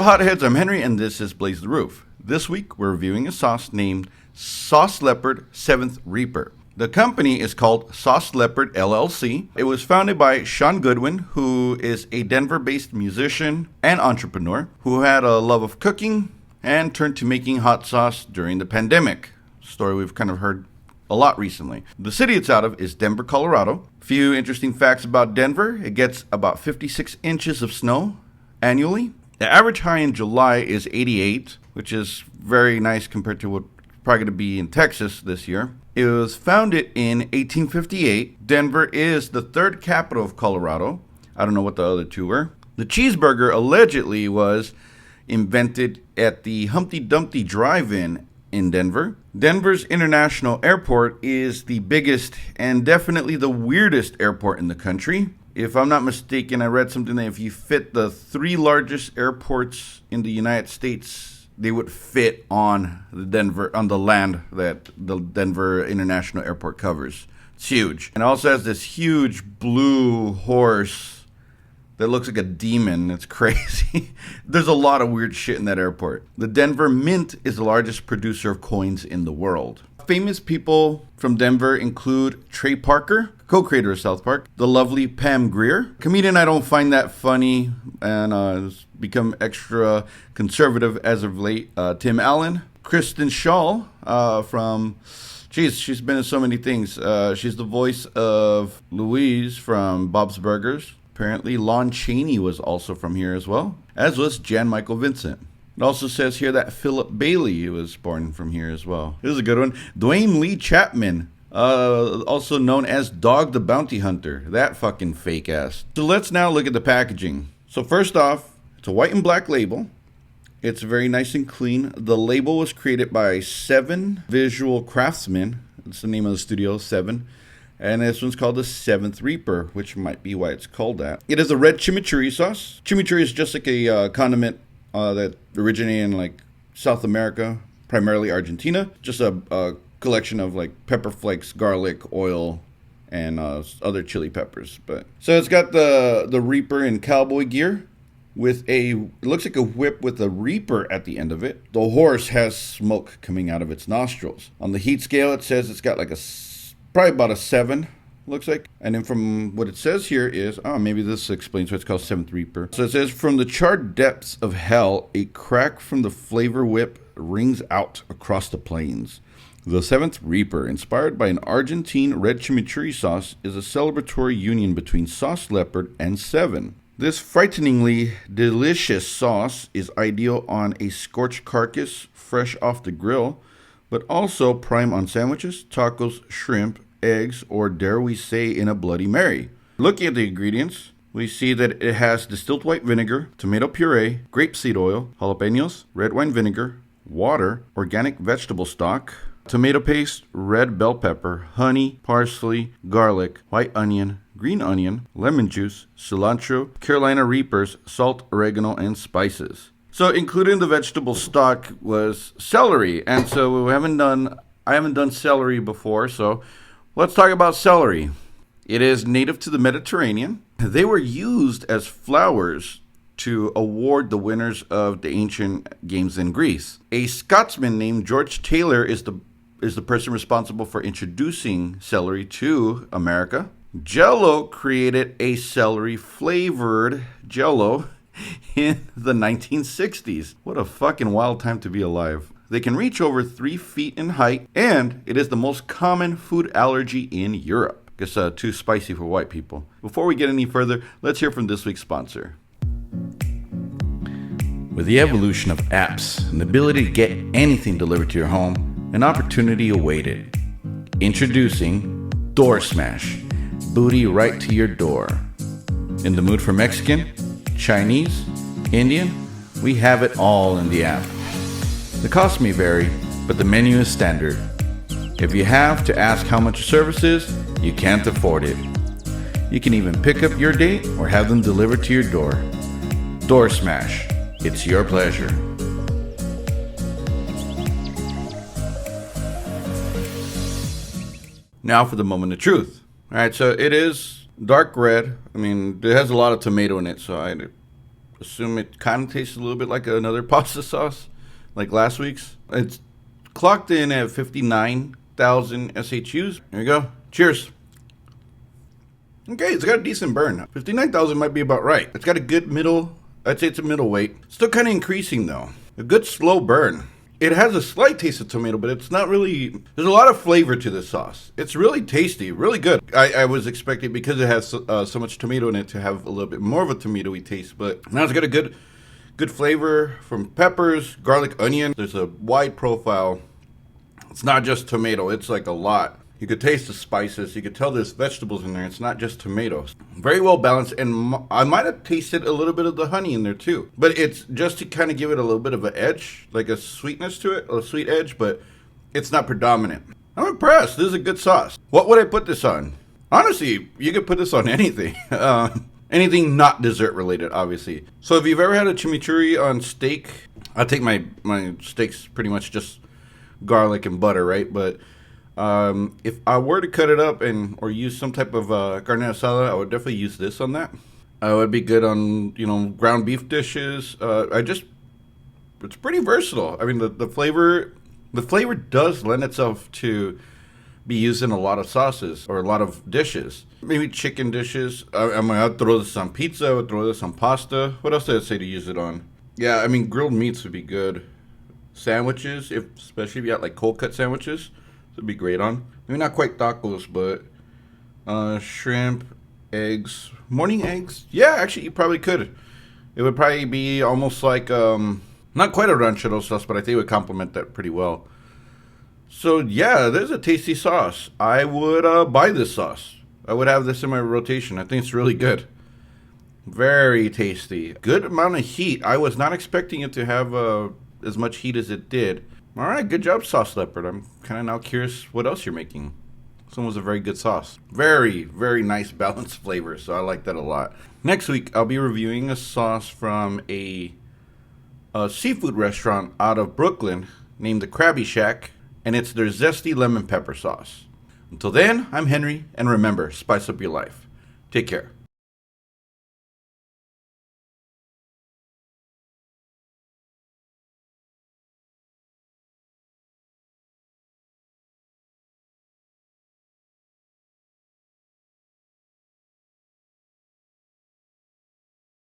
hotheads, I'm Henry, and this is Blaze the Roof. This week, we're reviewing a sauce named Sauce Leopard 7th Reaper. The company is called Sauce Leopard LLC. It was founded by Sean Goodwin, who is a Denver-based musician and entrepreneur who had a love of cooking and turned to making hot sauce during the pandemic. Story we've kind of heard a lot recently. The city it's out of is Denver, Colorado. Few interesting facts about Denver. It gets about 56 inches of snow annually. The average high in July is 88, which is very nice compared to what's probably going to be in Texas this year. It was founded in 1858. Denver is the third capital of Colorado. I don't know what the other two were. The cheeseburger allegedly was invented at the Humpty Dumpty Drive-In in Denver. Denver's International Airport is the biggest and definitely the weirdest airport in the country. If I'm not mistaken, I read something that if you fit the three largest airports in the United States, they would fit on the land that the Denver International Airport covers. It's huge. And it also has this huge blue horse that looks like a demon. It's crazy. There's a lot of weird shit in that airport. The Denver Mint is the largest producer of coins in the world. Famous people from Denver include Trey Parker, co-creator of South Park, the lovely Pam Grier, comedian I don't find that funny and has become extra conservative as of late, Tim Allen, Kristen Schaal she's been in so many things. She's the voice of Louise from Bob's Burgers. Apparently, Lon Chaney was also from here as well, as was Jan Michael Vincent. It also says here that Philip Bailey was born from here as well. This is a good one. Dwayne Lee Chapman, also known as Dog the Bounty Hunter. That fucking fake ass. So let's now look at the packaging. So first off, it's a white and black label. It's very nice and clean. The label was created by 7 Visual Craftsmen. That's the name of the studio, 7. And this one's called the 7th Reaper, which might be why it's called that. It is a red chimichurri sauce. Chimichurri is just like a condiment that originated in like South America, primarily Argentina. Just a collection of like pepper flakes, garlic, oil, and other chili peppers. So it's got the Reaper in cowboy gear with it looks like a whip with a Reaper at the end of it. The horse has smoke coming out of its nostrils. On the heat scale, it says it's got like probably about a 7, looks like. And then from what it says here is, maybe this explains why it's called 7th Reaper. So it says, from the charred depths of hell, a crack from the flavor whip rings out across the plains. The 7th Reaper, inspired by an Argentine red chimichurri sauce, is a celebratory union between Sauce Leopard and 7. This frighteningly delicious sauce is ideal on a scorched carcass fresh off the grill, but also prime on sandwiches, tacos, shrimp, eggs, or dare we say in a Bloody Mary. Looking at the ingredients, we see that it has distilled white vinegar, tomato puree, grapeseed oil, jalapenos, red wine vinegar, water, organic vegetable stock, tomato paste, red bell pepper, honey, parsley, garlic, white onion, green onion, lemon juice, cilantro, Carolina Reapers, salt, oregano, and spices. So included in the vegetable stock was celery, and so I haven't done celery before, so let's talk about celery. It is native to the Mediterranean. They were used as flowers to award the winners of the ancient games in Greece. A Scotsman named George Taylor is the person responsible for introducing celery to America. Jell-O created a celery-flavored Jell-O in the 1960s. What a fucking wild time to be alive. They can reach over 3 feet in height, and it is the most common food allergy in Europe. It's too spicy for white people. Before we get any further, let's hear from this week's sponsor. With the evolution of apps and the ability to get anything delivered to your home, an opportunity awaited. Introducing Door Smash. Booty right to your door. In the mood for Mexican, Chinese, Indian? We have it all in the app. The cost may vary, but the menu is standard. If you have to ask how much a service is, you can't afford it. You can even pick up your date or have them delivered to your door. Door Smash. It's your pleasure. Now for the moment of truth. All right, so it is dark red. I mean, it has a lot of tomato in it, so assume it kind of tastes a little bit like another pasta sauce, like last week's. It's clocked in at 59,000 SHUs. There you go. Cheers. Okay, it's got a decent burn. 59,000 might be about right. It's got a good middle. I'd say it's a middleweight. Still kind of increasing though. A good slow burn. It has a slight taste of tomato, but it's not really. There's a lot of flavor to this sauce. It's really tasty, really good. I was expecting, because it has so much tomato in it, to have a little bit more of a tomatoey taste, but now it's got a good flavor from peppers, garlic, onion. There's a wide profile. It's not just tomato. It's like a lot. You could taste the spices. You could tell there's vegetables in there. It's not just tomatoes. Very well balanced, and I might have tasted a little bit of the honey in there too. But it's just to kind of give it a little bit of an edge, like a sweetness to it, a sweet edge, but it's not predominant. I'm impressed. This is a good sauce. What would I put this on? Honestly, you could put this on anything. Anything not dessert related, obviously. So if you've ever had a chimichurri on steak, I take my steaks pretty much just garlic and butter, right? But if I were to cut it up or use some type of carne asada, I would definitely use this on that. It would be good on, ground beef dishes. It's pretty versatile. I mean, the flavor does lend itself to be used in a lot of sauces or a lot of dishes. Maybe chicken dishes. I'd throw this on pizza. I would throw this on pasta. What else did I say to use it on? Yeah, I mean, grilled meats would be good. Sandwiches, especially if you got like cold cut sandwiches. Would be great on. Maybe not quite tacos, but shrimp, eggs, morning eggs. Yeah, actually, you probably could. It would probably be almost like not quite a ranchero sauce, but I think it would complement that pretty well. So yeah, there's a tasty sauce. I would buy this sauce. I would have this in my rotation. I think it's really good. Very tasty. Good amount of heat. I was not expecting it to have as much heat as it did. All right, good job, Sauce Leopard. I'm kind of now curious what else you're making. This one was a very good sauce. Very, very nice balanced flavor, so I like that a lot. Next week, I'll be reviewing a sauce from a seafood restaurant out of Brooklyn named the Krabby Shack, and it's their zesty lemon pepper sauce. Until then, I'm Henry, and remember, spice up your life. Take care.